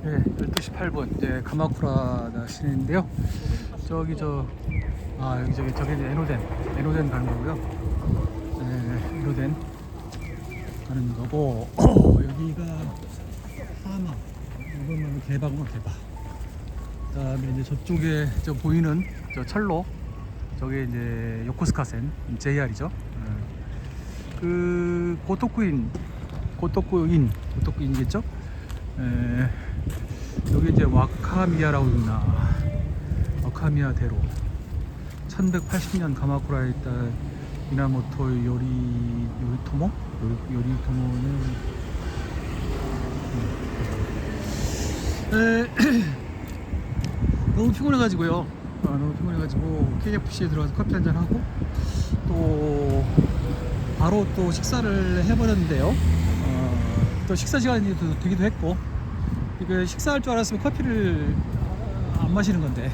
네, 12시 8분 이제 가마쿠라 시내인데요. 저기 저기 이제 에노덴 가는 거고요. 네, 에노덴 가는 거고 여기가 하마. 이번만 개방은 개방. 그다음에 이제 저쪽에 저 보이는 저 철로 저게 이제 요코스카센 JR이죠. 그 고토쿠인이겠죠. 여기 이제 와카미야라고 있나. 와카미야 대로 1180년 가마쿠라에 있던 미나모토 요리토모는 너무 피곤해가지고요. 너무 피곤해가지고 KFC에 들어가서 커피 한잔 하고 또 바로 또 식사를 해버렸는데요. 또 식사 시간이 되기도 했고, 이거 식사할 줄 알았으면 커피를 안 마시는 건데,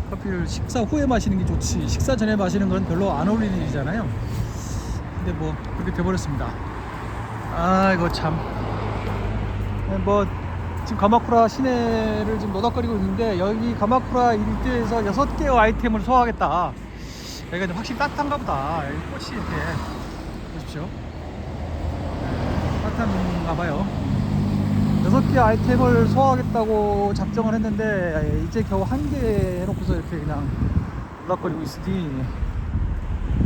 커피를 식사 후에 마시는 게 좋지 식사 전에 마시는 건 별로 안 어울리는 일이잖아요. 근데 뭐 그렇게 돼버렸습니다. 이거 참. 뭐 지금 가마쿠라 시내를 지금 노닥거리고 있는데, 여기 가마쿠라 일대에서 6개의 아이템을 소화하겠다. 여기가 이제 확실히 따뜻한가 보다. 여기 꽃이 이렇게 보십시오. 따뜻한가 봐요. 6개 아이템을 소화하겠다고 작정을 했는데 이제 겨우 1개 해놓고서 이렇게 그냥 노닥거리고 있으니,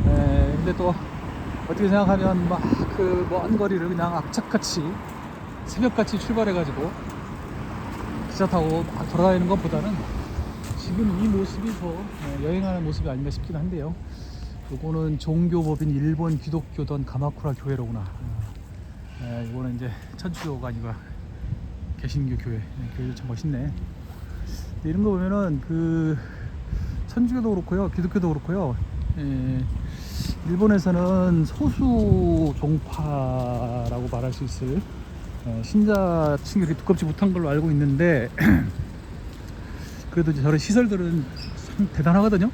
근데 또 어떻게 생각하면 막 그 먼 거리를 그냥 악착같이 새벽같이 출발해가지고 기차 타고 막 돌아다니는 것보다는 지금 이 모습이 더 여행하는 모습이 아닌가 싶긴 한데요. 요거는 종교법인 일본 기독교던 가마쿠라 교회로구나. 이거는 이제 천주교가 아니고 개신교 교회. 교회도 참 멋있네. 이런 거 보면은 그 천주교도 그렇고요, 기독교도 그렇고요. 일본에서는 소수 종파라고 말할 수 있을 신자층이 그렇게 두껍지 못한 걸로 알고 있는데 그래도 이제 저런 시설들은 참 대단하거든요.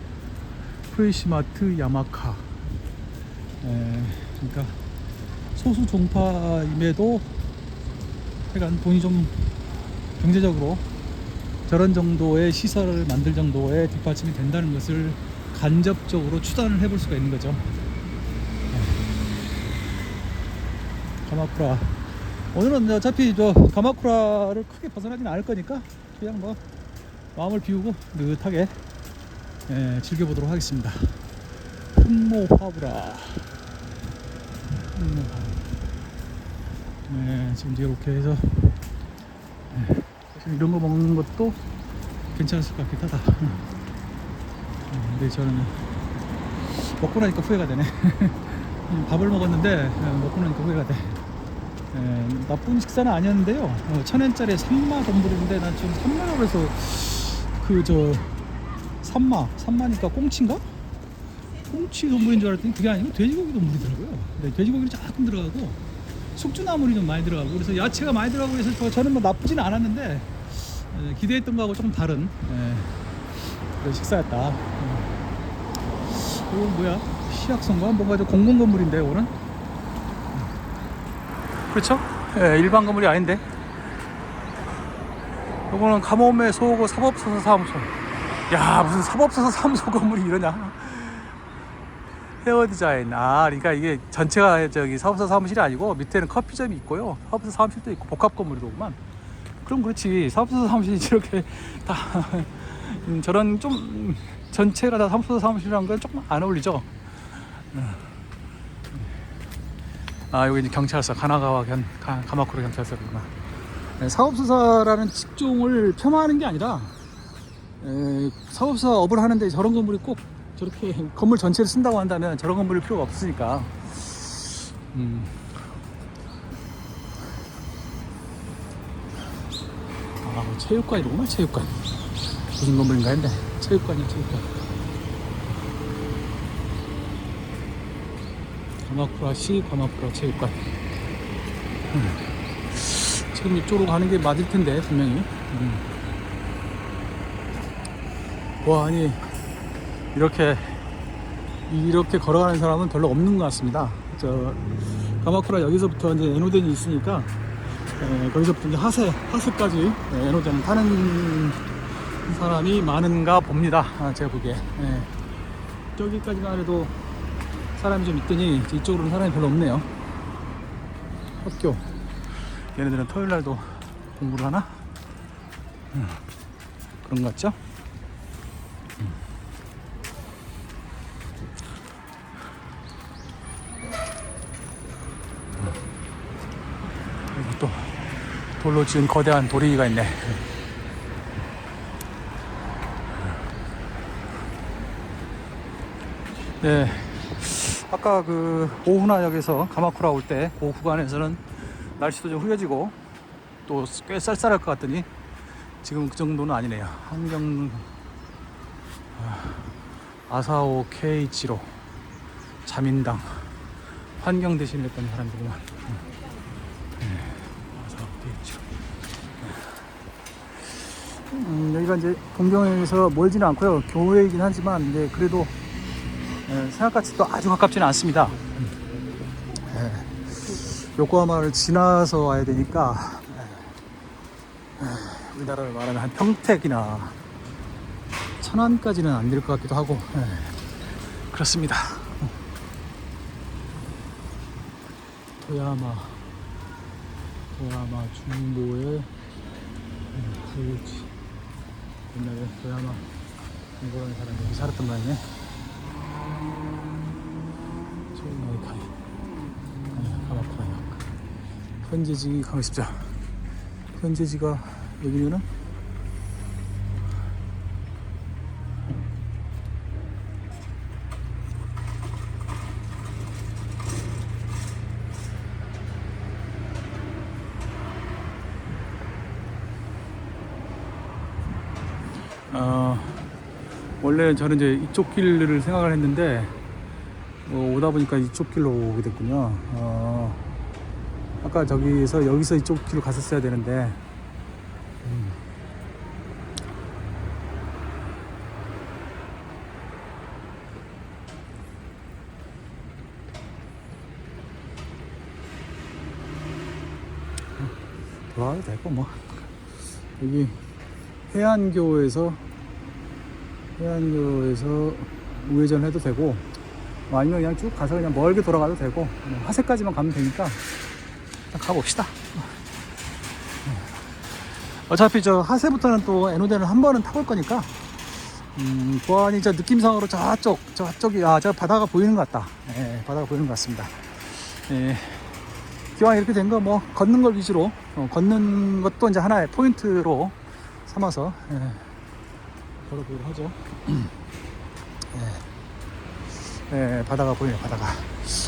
프레시마트, 야마카. 그러니까 소수 종파임에도 약간 돈이 좀 경제적으로 저런 정도의 시설을 만들 정도의 뒷받침이 된다는 것을 간접적으로 추산을 해볼 수가 있는 거죠. 가마쿠라. 오늘은 어차피 저 가마쿠라를 크게 벗어나진 않을 거니까 그냥 뭐 마음을 비우고 느긋하게 즐겨보도록 하겠습니다. 흠모파브라. 지금 이렇게 해서 사실 이런 거 먹는 것도 괜찮았을 것 같긴 하다. 근데 저는 먹고 나니까 후회가 되네. 밥을 먹었는데 먹고 나니까 후회가 돼. 나쁜 식사는 아니었는데요. 1000엔짜리 산마 돈부리인데 난 지금 산마라고 해서 산마니까 꽁치인가? 꽁치 돈부리인 줄 알았더니 그게 아니고 돼지고기 돈부리더라고요. 근데 돼지고기는 조금 들어가고 숙주나물이 좀 많이 들어가고 그래서 야채가 많이 들어가고 해서 저는 뭐 나쁘진 않았는데 기대했던 거하고 조금 다른 그런 식사였다. 이거 뭐야? 시약선가? 뭔가 좀 공공 건물인데 이거는? 그렇죠? 일반 건물이 아닌데. 이거는 가모메 소고 사법소서 사무소. 야, 무슨 사법소서 사무소 건물이 이러냐? 헤어 디자인. 그러니까 이게 전체가 저기 사법소서 사무실이 아니고 밑에는 커피점이 있고요, 사법소서 사무실도 있고 복합 건물이로구만. 그럼 그렇지. 사법소서 사무실이 이렇게 다 저런 좀 전체가 다 사법소서 사무실이라는 건 조금 안 어울리죠. 여기 이제 경찰서, 가마쿠라 경찰서구나. 사법수사라는 직종을 폄하하는 게 아니라 사법수사업을 하는데 저런 건물이 꼭 저렇게 건물 전체를 쓴다고 한다면 저런 건물일 필요가 없으니까. 체육관이로구나. 체육관 무슨 건물인가 했네. 체육관이야, 체육관. 가마쿠라시 가마쿠라 체육관. 지금 이쪽으로 가는 게 맞을 텐데 분명히. 아니 이렇게 걸어가는 사람은 별로 없는 것 같습니다. 가마쿠라 여기서부터 이제 에노덴이 있으니까 거기서부터 이제 하세까지 에노제는 타는 사람이 많은가 봅니다. 제가 보기에. 저기까지만 해도 사람이 좀 있더니 이쪽으로는 사람이 별로 없네요. 학교. 얘네들은 토요일날도 공부를 하나? 그런 것 같죠? 여기 또 돌로 지은 거대한 도리가 있네. 네, 아까 그 오후나역에서 가마쿠라 올 때 그 구간에서는 날씨도 좀 흐려지고 또 꽤 쌀쌀할 것 같더니 지금 그 정도는 아니네요. 환경 아사오 케이치로 자민당 환경 대신을 했던 사람들이구만. 아사오 케이치로. 여기가 이제 동경에서 멀지는 않고요. 교외이긴 하지만 이제 그래도 생각같이 또 아주 가깝지는 않습니다. 요코하마를 지나서 와야 되니까 우리나라를 말하면 한 평택이나 천안까지는 안 될 것 같기도 하고 그렇습니다. 도야마 중도의 구유지. 옛날에 도야마 공부하는 사람이 여기 살았던 모양이네. 초이마이카이 가마쿠라역. 현재지 가만있자. 현재지가 여기면은 원래 저는 이제 이쪽 길을 생각을 했는데 오다 보니까 이쪽 길로 오게 됐군요. 아까 여기서 이쪽 길로 갔었어야 되는데 돌아가도 되고 뭐 여기 해안교에서 우회전 해도 되고 뭐 아니면 그냥 쭉 가서 그냥 멀게 돌아가도 되고 하세까지만 가면 되니까 가봅시다. 어차피 저 하세부터는 또 에노덴을 한 번은 타볼 거니까 보안이 저 느낌상으로 저쪽이 저 바다가 보이는 것 같다. 바다가 보이는 것 같습니다. 기왕 이렇게 된 거 뭐 걷는 걸 위주로 걷는 것도 이제 하나의 포인트로 삼아서 걸어보도록 하죠. 바다가 보이네요. 바다가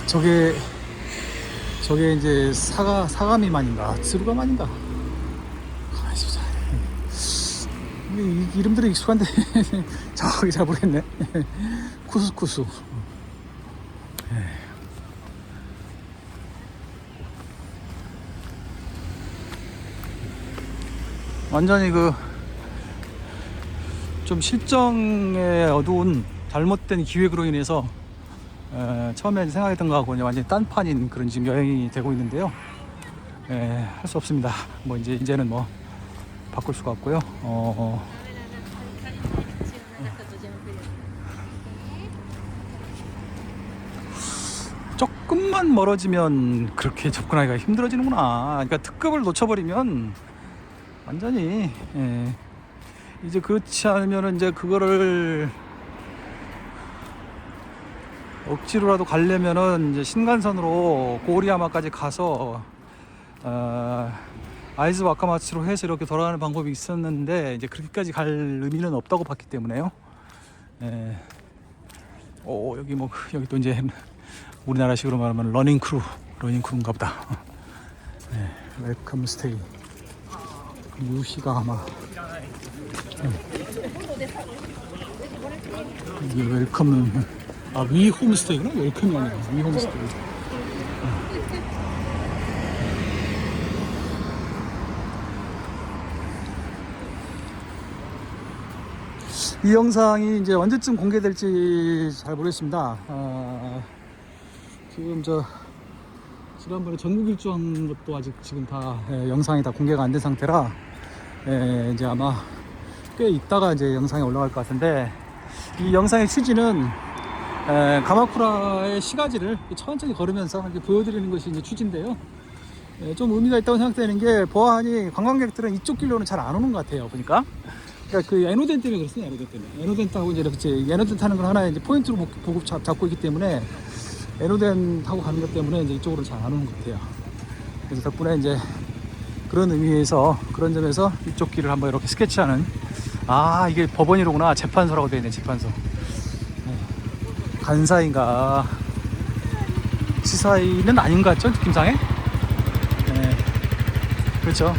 저게 이제 사가미만인가 츠루가만인가 가만히 있어. 이 이름들이 익숙한데 정확하게 잘 모르겠네. 쿠스쿠스. 완전히 좀 실정의 어두운 잘못된 기획으로 인해서 처음에 생각했던 거하고 완전히 딴판인 그런 지금 여행이 되고 있는데요. 할 수 없습니다. 뭐 이제는 뭐 바꿀 수가 없고요. 조금만 멀어지면 그렇게 접근하기가 힘들어지는구나. 그러니까 특급을 놓쳐버리면 완전히 이제 그렇지 않으면은 이제 그거를 억지로라도 가려면은 이제 신간선으로 고리야마까지 가서 아이즈 와카마츠로 해서 이렇게 돌아가는 방법이 있었는데 이제 그렇게까지 갈 의미는 없다고 봤기 때문에요. 여기 또 이제 우리나라식으로 말하면 러닝크루인가 보다. 웰컴 스테이 유시가하마. 이게 웰컴은 위 홈스테이구나. 웰컴이 아니라 위 홈스테이. 이 영상이 이제 언제쯤 공개될지 잘 모르겠습니다. 지난번에 전국 일주한 것도 아직 지금 다 영상이 다 공개가 안 된 상태라 이제 아마 꽤 있다가 이제 영상이 올라갈 것 같은데, 이 영상의 취지는 가마쿠라의 시가지를 천천히 걸으면서 이렇게 보여드리는 것이 이제 취지인데요. 좀 의미가 있다고 생각되는 게, 보아하니 관광객들은 이쪽 길로는 잘 안 오는 것 같아요, 보니까. 그러니까 그 에노덴 때문에 그렇습니다. 에노덴 때문에. 에노덴 타고 이제 이렇게 에노덴 타는 걸 하나의 이제 포인트로 보고 잡고 있기 때문에, 에노덴 타고 가는 것 때문에 이제 이쪽으로 잘 안 오는 것 같아요. 그래서 덕분에 이제 그런 의미에서, 그런 점에서 이쪽 길을 한번 이렇게 스케치하는, 아, 이게 법원이로구나. 재판소라고 되어 있네, 재판소. 간사인가 시사이는 아닌 것 같죠, 느낌상에? 네, 그렇죠.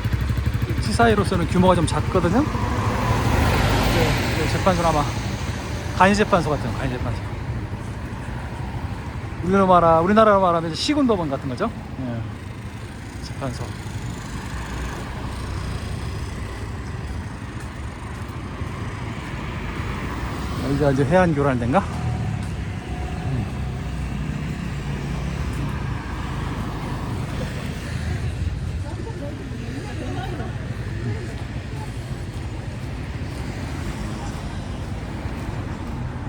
시사이로서는 규모가 좀 작거든요. 네, 재판소는 아마 간이재판소 같은 거, 간이재판소. 우리나라로 말하면 시군법원 같은 거죠. 네, 재판소. 여기가 이제 해안교라는 데인가?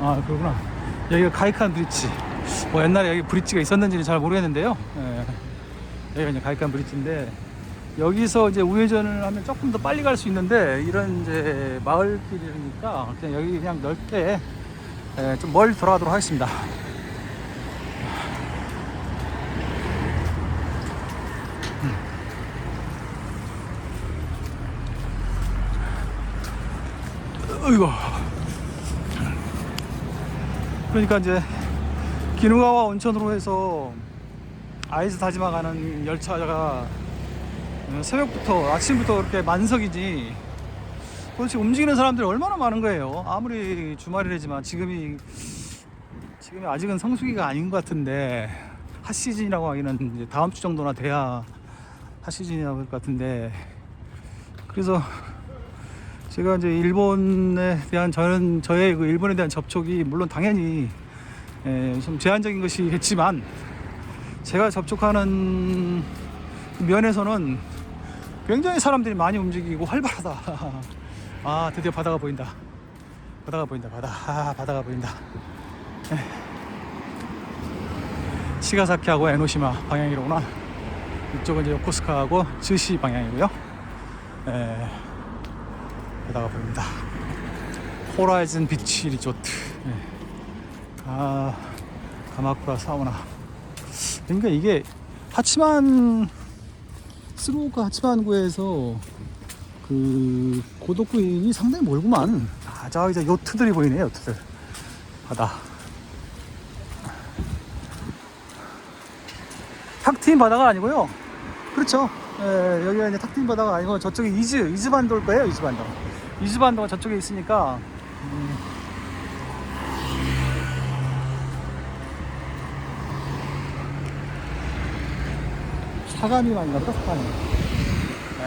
아, 그러구나. 여기가 가이칸 브릿지. 뭐 옛날에 여기 브릿지가 있었는지는 잘 모르겠는데요. 여기가 이제 가이칸 브릿지인데, 여기서 이제 우회전을 하면 조금 더 빨리 갈 수 있는데, 이런 이제 마을길이니까 그냥 여기 그냥 넓게 좀 멀리 돌아가도록 하겠습니다. 어이구. 그러니까 이제 기누가와 온천으로 해서 아이즈 다지마 가는 열차가 새벽부터, 아침부터 그렇게 만석이지, 도대체 움직이는 사람들이 얼마나 많은 거예요. 아무리 주말이라지만 지금이 아직은 성수기가 아닌 것 같은데, 핫시즌이라고 하기는 이제 다음 주 정도나 돼야 핫시즌이라고 할 것 같은데, 그래서 제가 이제 일본에 대한 저의 그 일본에 대한 접촉이 물론 당연히 좀 제한적인 것이겠지만, 제가 접촉하는 면에서는 굉장히 사람들이 많이 움직이고 활발하다. 아, 드디어 바다가 보인다. 바다가 보인다. 바다가 보인다. 시가사키하고 에노시마 방향이로구나. 이쪽은 이제 요코스카하고 즈시 방향이고요. 바다가 보입니다. 호라이즌 비치 리조트. 아, 가마쿠라 사우나. 그러니까 이게 스루오카 하치만구에서 그 고도쿠인이 상당히 멀구만. 아, 저 이제 요트들이 보이네요, 요트들. 바다. 탁 트인 바다가 아니고요. 그렇죠. 여기가 이제 탁 트인 바다가 아니고, 저쪽에 이즈반도일 거예요, 이즈반도. 이즈반도가 저쪽에 있으니까. 사가미만인가 보다,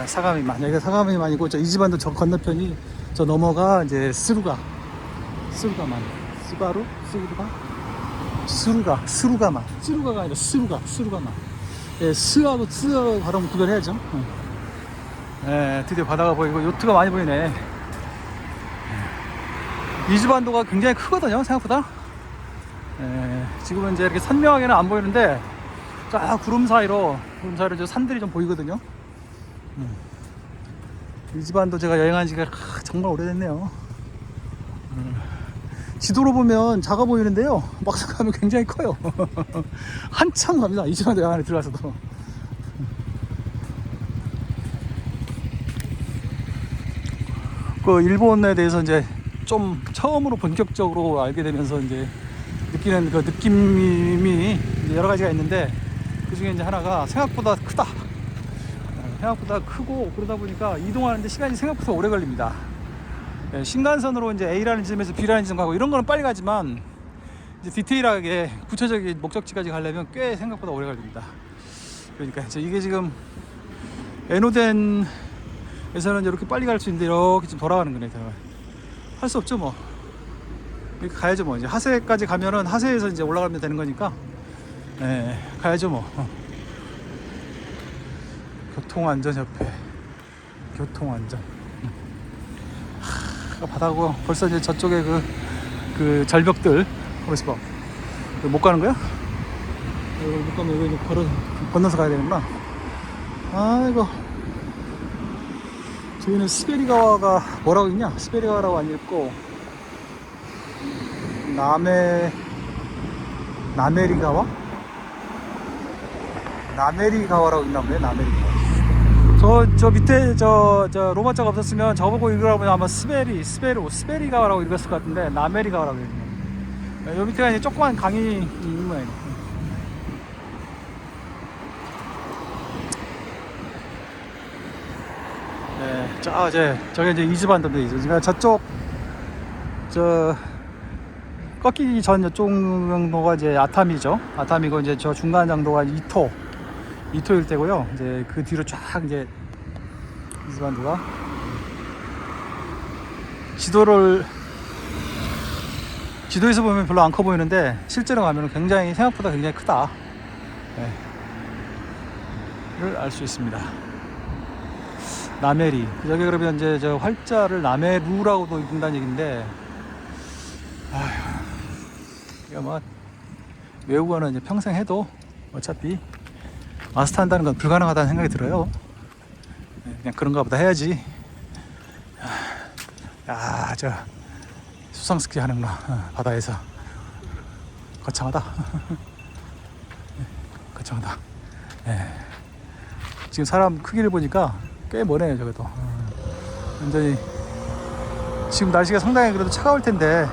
사가미만. 여기가 사가미만이고, 저 이즈반도 저 건너편이, 저 넘어가 이제 스루가만. 스루가가 아니라 스루가만. 스하고 발음 구별해야죠. 드디어 바다가 보이고 요트가 많이 보이네. 이즈반도가 굉장히 크거든요, 생각보다. 지금은 이제 이렇게 선명하게는 안 보이는데, 쫙 구름 사이로 저 산들이 좀 보이거든요. 이즈반도 제가 여행한 지가 정말 오래됐네요. 지도로 보면 작아 보이는데요, 막상 가면 굉장히 커요. 한참 갑니다, 이즈반도 안에 들어가서도. 그 일본에 대해서 이제 좀 처음으로 본격적으로 알게 되면서 이제 느끼는 그 느낌이 이제 여러 가지가 있는데, 그 중에 이제 하나가 생각보다 크다. 생각보다 크고, 그러다 보니까 이동하는데 시간이 생각보다 오래 걸립니다. 신간선으로 이제 A라는 지점에서 B라는 지점 가고 이런 거는 빨리 가지만, 이제 디테일하게 구체적인 목적지까지 가려면 꽤 생각보다 오래 걸립니다. 그러니까 이제 이게 지금 에노덴에서는 이렇게 빨리 갈 수 있는데, 이렇게 좀 돌아가는 거네. 할 수 없죠, 뭐. 이렇게 가야죠, 뭐. 이제 하세까지 가면은 하세에서 이제 올라가면 되는 거니까, 가야죠, 뭐. 교통안전협회. 교통안전. 바다고 벌써 이제 저쪽에 그 절벽들. 거기서 봐. 못 가는 거야? 못 가면 여기 이제 건너서 가야 되는구나. 아이고. 저기는 스베리가와가 뭐라고 있냐? 스베리가와라고 안 읽고 나메리가와? 나메리가와라고 있나 보네. 나메리가와. 저 밑에 저 로마자가 없었으면 저거 보고 읽으라고 하면 아마 스베리가와라고 읽었을 것 같은데 나메리가와라고 읽네. 요 밑에가 이제 조그만 강이 있는 모양이네. 네, 저게 이제 이즈반도인데, 그러니까 저쪽, 꺾이기 전 이쪽 정도가 이제 아타미죠. 아타미고, 이제 저 중간 정도가 이토일 때고요. 이제 그 뒤로 쫙 이제 이즈반도가. 지도에서 보면 별로 안 커 보이는데, 실제로 가면 생각보다 굉장히 크다. 네. 를 알 수 있습니다. 나메리. 여기 그러면 이제 저 활자를 나메루라고도 읽는다는 얘기인데, 이거 뭐, 외국어는 이제 평생 해도 어차피 마스터한다는 건 불가능하다는 생각이 들어요. 그냥 그런가 보다 해야지. 저 수상스키 하는구나. 바다에서. 거창하다. 거창하다. 지금 사람 크기를 보니까 꽤 머네요, 저것도. 완전히 지금 날씨가 상당히 그래도 차가울 텐데,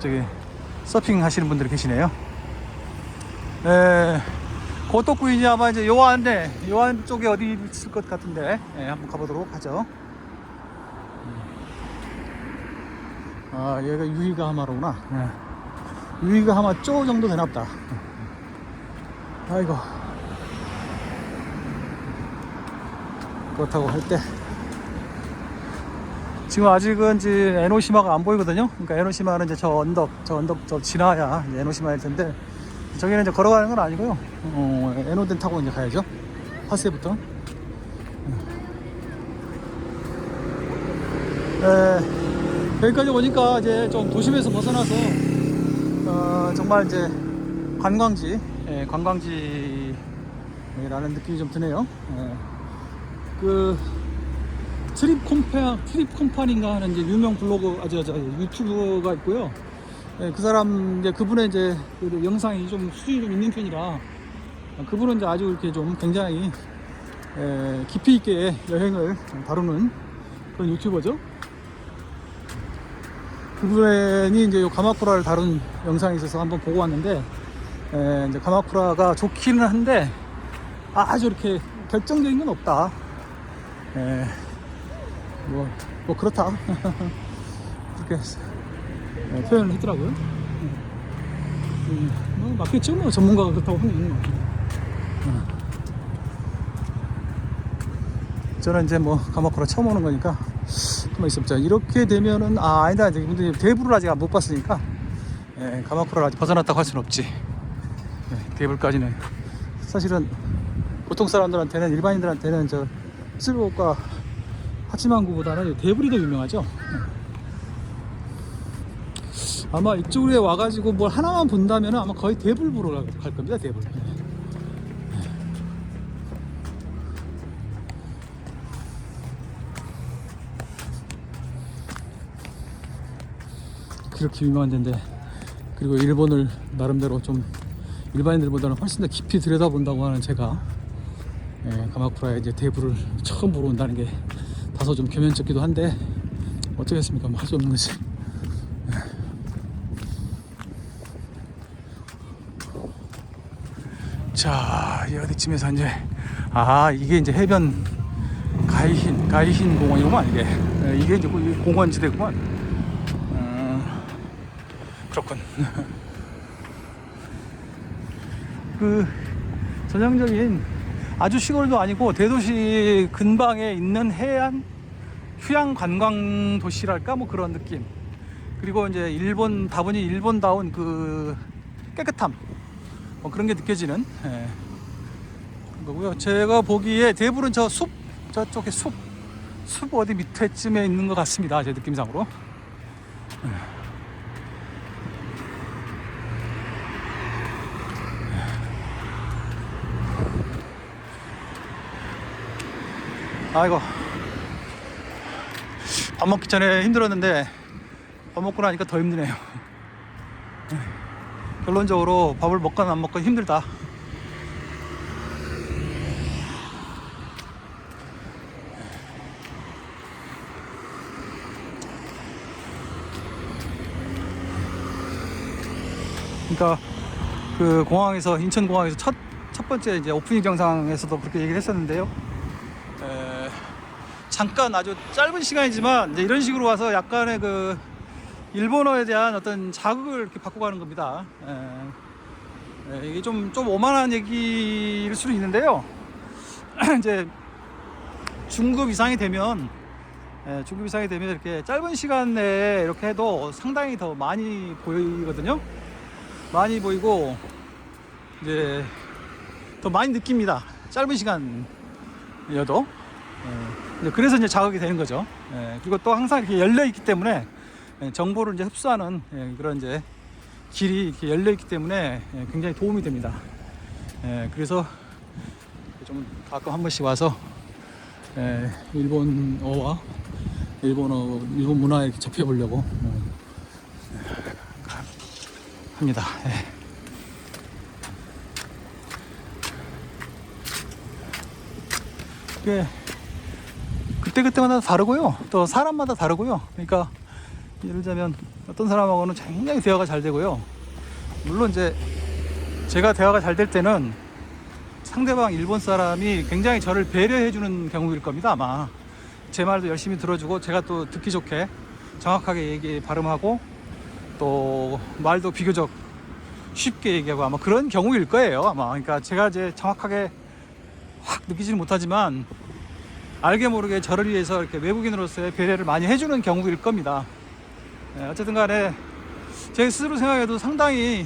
저기 서핑 하시는 분들이 계시네요. 고토구이니 아마 이제 요한 쪽에 어디 있을 것 같은데, 한번 가보도록 하죠. 여기가 유이가하마로구나. 유이가하마 쪼 정도 되나보다. 아이고. 그렇다고 할 때 지금 아직은 이제 에노시마가 안 보이거든요. 그러니까 에노시마는 이제 저 언덕 지나야 이제 에노시마일 텐데, 저기는 이제 걸어가는 건 아니고요. 에노덴 타고 이제 가야죠. 파세부터. 여기까지 오니까 이제 좀 도심에서 벗어나서 정말 이제 관광지라는 느낌이 좀 드네요. 트립 콤파니인가 하는 이제 유명 블로그, 유튜브가 있고요. 그 사람, 이제 그분의 이제 그 영상이 좀 수준이 좀 있는 편이라, 그분은 이제 아주 이렇게 좀 굉장히 깊이 있게 여행을 다루는 그런 유튜버죠. 그분이 이제 요 가마쿠라를 다룬 영상이 있어서 한번 보고 왔는데, 이제 가마쿠라가 좋기는 한데, 아주 이렇게 결정적인 건 없다. 뭐 그렇다. 그렇게 표현을 했더라고요. 뭐 맞겠죠, 뭐 전문가가 그렇다고 하면. 저는 이제 뭐 가마쿠라 처음 오는 거니까 가만히 있어보자. 이렇게 되면은 아니다. 이제 대부를 아직 못 봤으니까 가마쿠라를 아직 벗어났다고 할 수는 없지. 대부까지는 사실은 보통 사람들한테는, 일반인들한테는 저 스즈오카 하치만구보다는 대불이 더 유명하죠. 아마 이쪽에 와가지고 뭘 하나만 본다면 아마 거의 대불 보러 갈 겁니다. 대불. 그렇게 유명한 데인데, 그리고 일본을 나름대로 좀 일반인들보다는 훨씬 더 깊이 들여다본다고 하는 제가 가마쿠라에 이제 대불을 처음 보러 온다는 게 다소 좀 겸연쩍기도 한데, 어쩌겠습니까? 뭐 할 수 없는 거지. 자, 이 어디쯤에서 이제 이게 이제 해변 가이힌 공원이구만. 이게 이제 공원지대구만. 그렇군. 그 전형적인 아주 시골도 아니고 대도시 근방에 있는 휴양 관광 도시랄까, 뭐 그런 느낌. 그리고 이제 다분히 일본다운 그 깨끗함, 뭐 그런 게 느껴지는 거고요. 제가 보기에 대부분 저 숲, 저쪽에 숲 어디 밑에쯤에 있는 것 같습니다. 제 느낌상으로. 아이고, 밥 먹기 전에 힘들었는데 밥 먹고 나니까 더 힘드네요. 결론적으로 밥을 먹건 안 먹건 힘들다. 그러니까 그 공항에서, 인천공항에서 첫 번째 이제 오프닝 영상에서도 그렇게 얘기를 했었는데요. 잠깐 아주 짧은 시간이지만 이제 이런 식으로 와서 약간의 그 일본어에 대한 어떤 자극을 이렇게 받고 가는 겁니다. 이게 좀 오만한 얘기일 수도 있는데요. 이제 중급 이상이 되면 이렇게 짧은 시간 내에 이렇게 해도 상당히 더 많이 보이거든요. 많이 보이고 이제 더 많이 느낍니다. 짧은 시간이어도. 그래서 이제 자극이 되는 거죠. 그리고 또 항상 이렇게 열려 있기 때문에 정보를 이제 흡수하는 그런 이제 길이 이렇게 열려 있기 때문에 굉장히 도움이 됩니다. 그래서 좀 가끔 한 번씩 와서 일본어와 일본 문화에 이렇게 접해 보려고 합니다. 그때마다 다르고요. 또 사람마다 다르고요. 그러니까 예를 들자면 어떤 사람하고는 굉장히 대화가 잘 되고요. 물론 이제 제가 대화가 잘 될 때는 상대방 일본 사람이 굉장히 저를 배려해 주는 경우일 겁니다. 아마 제 말도 열심히 들어주고 제가 또 듣기 좋게 정확하게 발음하고 또 말도 비교적 쉽게 얘기하고 아마 그런 경우일 거예요. 아마 그러니까 제가 이제 정확하게 확 느끼지는 못하지만 알게 모르게 저를 위해서 이렇게 외국인으로서의 배려를 많이 해주는 경우일 겁니다. 어쨌든 간에 제 스스로 생각해도 상당히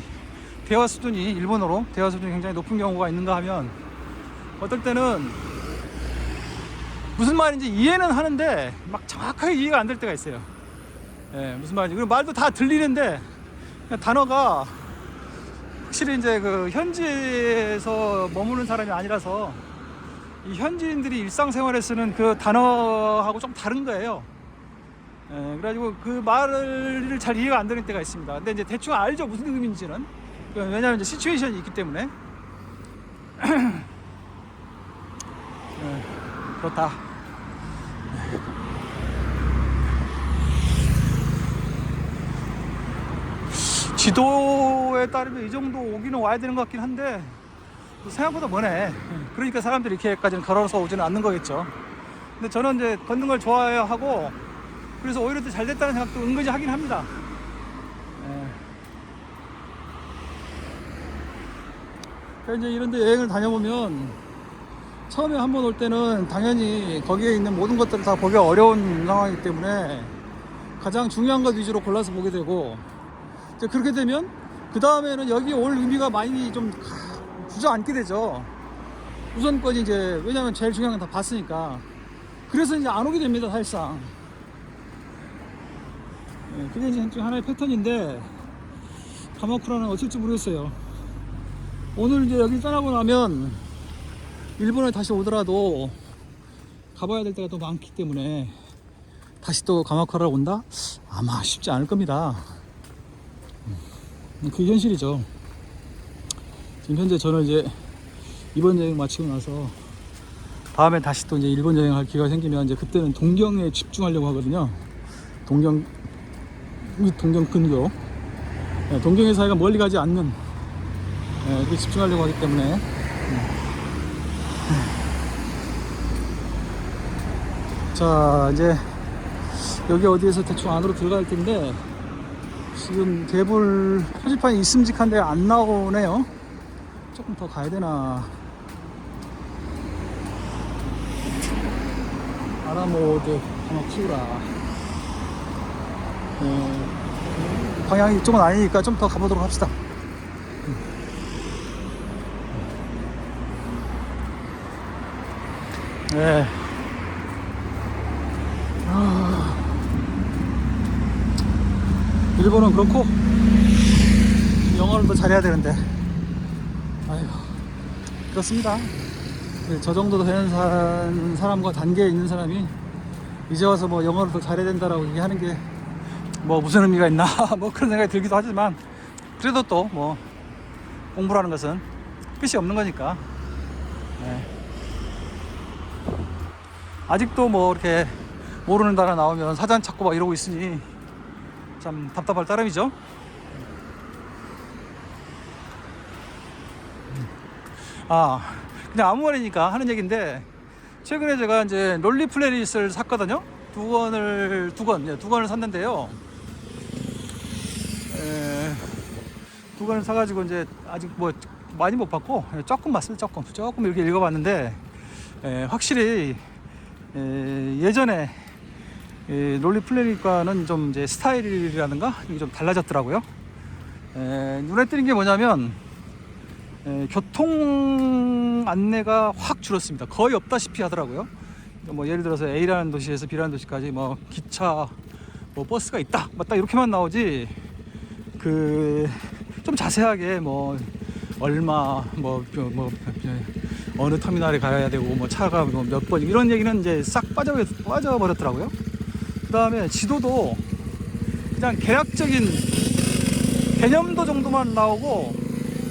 일본어로 대화 수준이 굉장히 높은 경우가 있는가 하면 어떨 때는 무슨 말인지 이해는 하는데 막 정확하게 이해가 안 될 때가 있어요. 무슨 말인지. 그리고 말도 다 들리는데 단어가 확실히 이제 그 현지에서 머무는 사람이 아니라서 이 현지인들이 일상생활에 쓰는 그 단어하고 좀 다른 거예요. 그래가지고 그 말을 잘 이해가 안 되는 때가 있습니다. 근데 이제 대충 알죠, 무슨 의미인지는. 왜냐하면 이제 시츄에이션이 있기 때문에. 그렇다. 지도에 따르면 이 정도 오기는 와야 되는 것 같긴 한데 생각보다 머네. 그러니까 사람들이 이렇게까지는 걸어서 오지는 않는 거겠죠. 근데 저는 이제 걷는 걸 좋아하고 그래서 오히려 더 잘 됐다는 생각도 은근히 하긴 합니다. 그러니까 이제 이런 데 여행을 다녀보면 처음에 한번 올 때는 당연히 거기에 있는 모든 것들을 다 보기가 어려운 상황이기 때문에 가장 중요한 것 위주로 골라서 보게 되고 이제 그렇게 되면 그 다음에는 여기 올 의미가 많이 좀 주저앉게 되죠. 우선권이 이제 왜냐면 제일 중요한 건 다 봤으니까. 그래서 이제 안 오게 됩니다, 사실상. 그게 이제 하나의 패턴인데 가마쿠라는 어쩔지 모르겠어요. 오늘 이제 여기 떠나고 나면 일본에 다시 오더라도 가봐야 될 때가 또 많기 때문에 다시 또 가마쿠라를 온다? 아마 쉽지 않을 겁니다. 그게 현실이죠. 지금 현재 저는 이제 이번 여행 마치고 나서 다음에 다시 또 이제 일본 여행할 기회가 생기면 이제 그때는 동경에 집중하려고 하거든요. 동경 근교. 동경의 사이가 멀리 가지 않는 이렇게 집중하려고 하기 때문에 자 이제 여기 어디에서 대충 안으로 들어갈 텐데 지금 개불 표지판이 있음직한데 안 나오네요. 조금 더 가야 되나. 아라모드 가마쿠라. 방향이 이쪽은 아니니까 좀 더 가보도록 합시다. 네. 일본은 그렇고 영어를 더 잘해야 되는데 아이고 그렇습니다. 저 정도 되는 사람과 단계에 있는 사람이 이제 와서 뭐 영어를 더 잘해야 된다라고 얘기하는 게 뭐 무슨 의미가 있나 뭐 그런 생각이 들기도 하지만 그래도 또 뭐 공부라는 것은 끝이 없는 거니까 네. 아직도 뭐 이렇게 모르는 단어 나오면 사전 찾고 막 이러고 있으니 참 답답할 따름이죠. 그냥 아무 말이니까 하는 얘기인데 최근에 제가 이제 롤리 플래닛을 샀거든요. 두 권을 샀는데요. 두 권을 사가지고 이제 아직 뭐 많이 못 봤고 조금 봤어요. 조금 이렇게 읽어봤는데 확실히 예전에 롤리 플래닛과는 좀 이제 스타일이라든가 이게 좀 달라졌더라고요. 눈에 띄는 게 뭐냐면 교통 안내가 확 줄었습니다. 거의 없다시피 하더라고요. 뭐 예를 들어서 A라는 도시에서 B라는 도시까지 뭐 기차, 뭐 버스가 있다, 맞다 이렇게만 나오지 좀 자세하게 뭐 얼마 어느 터미널에 가야 되고 뭐 차가 뭐 몇 번 이런 얘기는 이제 싹 빠져버렸더라고요. 그 다음에 지도도 그냥 개략적인 개념도 정도만 나오고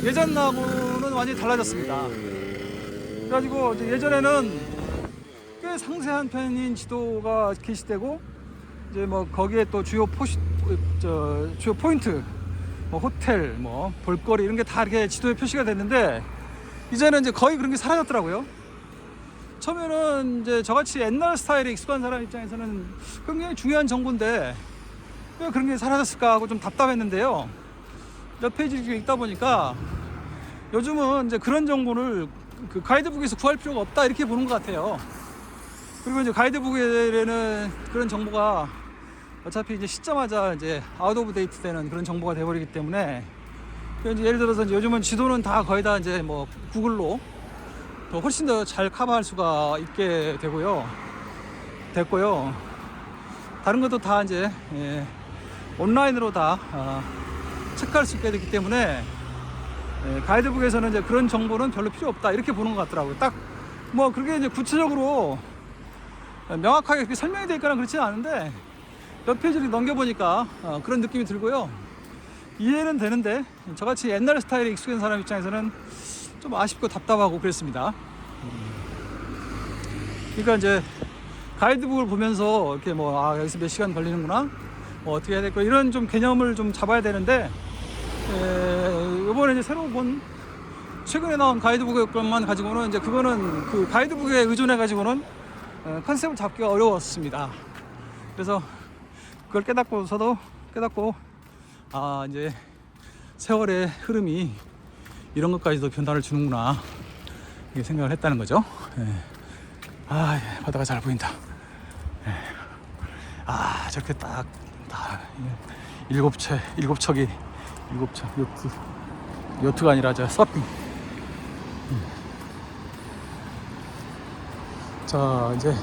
예전 나하고는 완전히 달라졌습니다. 그래가지고 이제 예전에는 꽤 상세한 편인 지도가 게시되고 이제 뭐 거기에 또 주요 포인트, 뭐 호텔, 뭐 볼거리 이런 게 다 이렇게 지도에 표시가 됐는데 이제는 이제 거의 그런 게 사라졌더라고요. 처음에는 이제 저같이 옛날 스타일에 익숙한 사람 입장에서는 굉장히 중요한 정보인데 왜 그런 게 사라졌을까 하고 좀 답답했는데요. 몇 페이지 읽다 보니까 요즘은 이제 그런 정보를 그 가이드북에서 구할 필요가 없다 이렇게 보는 것 같아요. 그리고 이제 가이드북에는 그런 정보가 어차피 이제 씻자마자 이제 아웃 오브 데이트 되는 그런 정보가 돼버리기 때문에 이제 예를 들어서 이제 요즘은 지도는 다 거의 다 이제 뭐 구글로 더 훨씬 더 잘 커버할 수가 있게 됐고요. 다른 것도 다 이제 온라인으로 다 체크할 수 있게 됐기 때문에 가이드북에서는 이제 그런 정보는 별로 필요 없다 이렇게 보는 것 같더라고요. 딱 뭐 그게 이제 구체적으로 명확하게 그렇게 설명이 되어 있거나 그렇지는 않은데 몇 페이지를 넘겨보니까 그런 느낌이 들고요. 이해는 되는데 저같이 옛날 스타일에 익숙한 사람 입장에서는 좀 아쉽고 답답하고 그랬습니다. 그러니까 이제 가이드북을 보면서 이렇게 뭐 여기서 몇 시간 걸리는구나 뭐 어떻게 해야 될까 이런 좀 개념을 좀 잡아야 되는데 이번에 이제 새로 본 최근에 나온 가이드북만 가지고는 이제 그거는 그 가이드북에 의존해 가지고는 컨셉을 잡기가 어려웠습니다. 그래서 그걸 깨닫고 이제 세월의 흐름이 이런 것까지도 변화를 주는구나 이렇게 생각을 했다는 거죠. 바다가 잘 보인다. 저렇게 딱 일곱 척이 요트가 아니라 저 서핑. 자 이제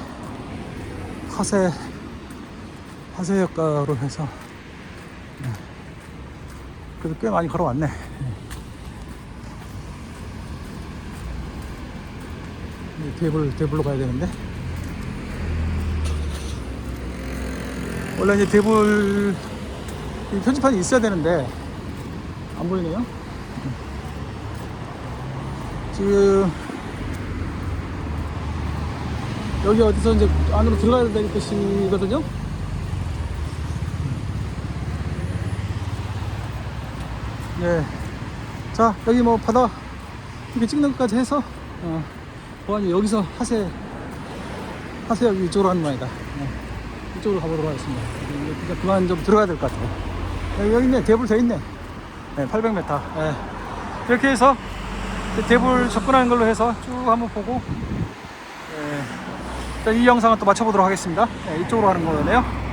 화세역가로 해서 그래도 꽤 많이 걸어왔네. 대불로 가야 되는데 원래 이제 대불 이 표지판이 있어야 되는데 안 보이네요. 지금 여기 어디서 이제 안으로 들어가야 될 곳이거든요. 네. 자, 여기 뭐 바다 이렇게 찍는 것까지 해서 보안이 여기서 하세역 이쪽으로 하는 모양이다. 이쪽으로 가보도록 하겠습니다. 이제 그만 좀 들어가야 될 것 같아요. 여기 있네. 대불 돼 있네. 800m. 이렇게 해서 대불 접근하는 걸로 해서 쭉 한번 보고 이 영상은 또 마쳐보도록 하겠습니다. 이쪽으로 가는 거네요.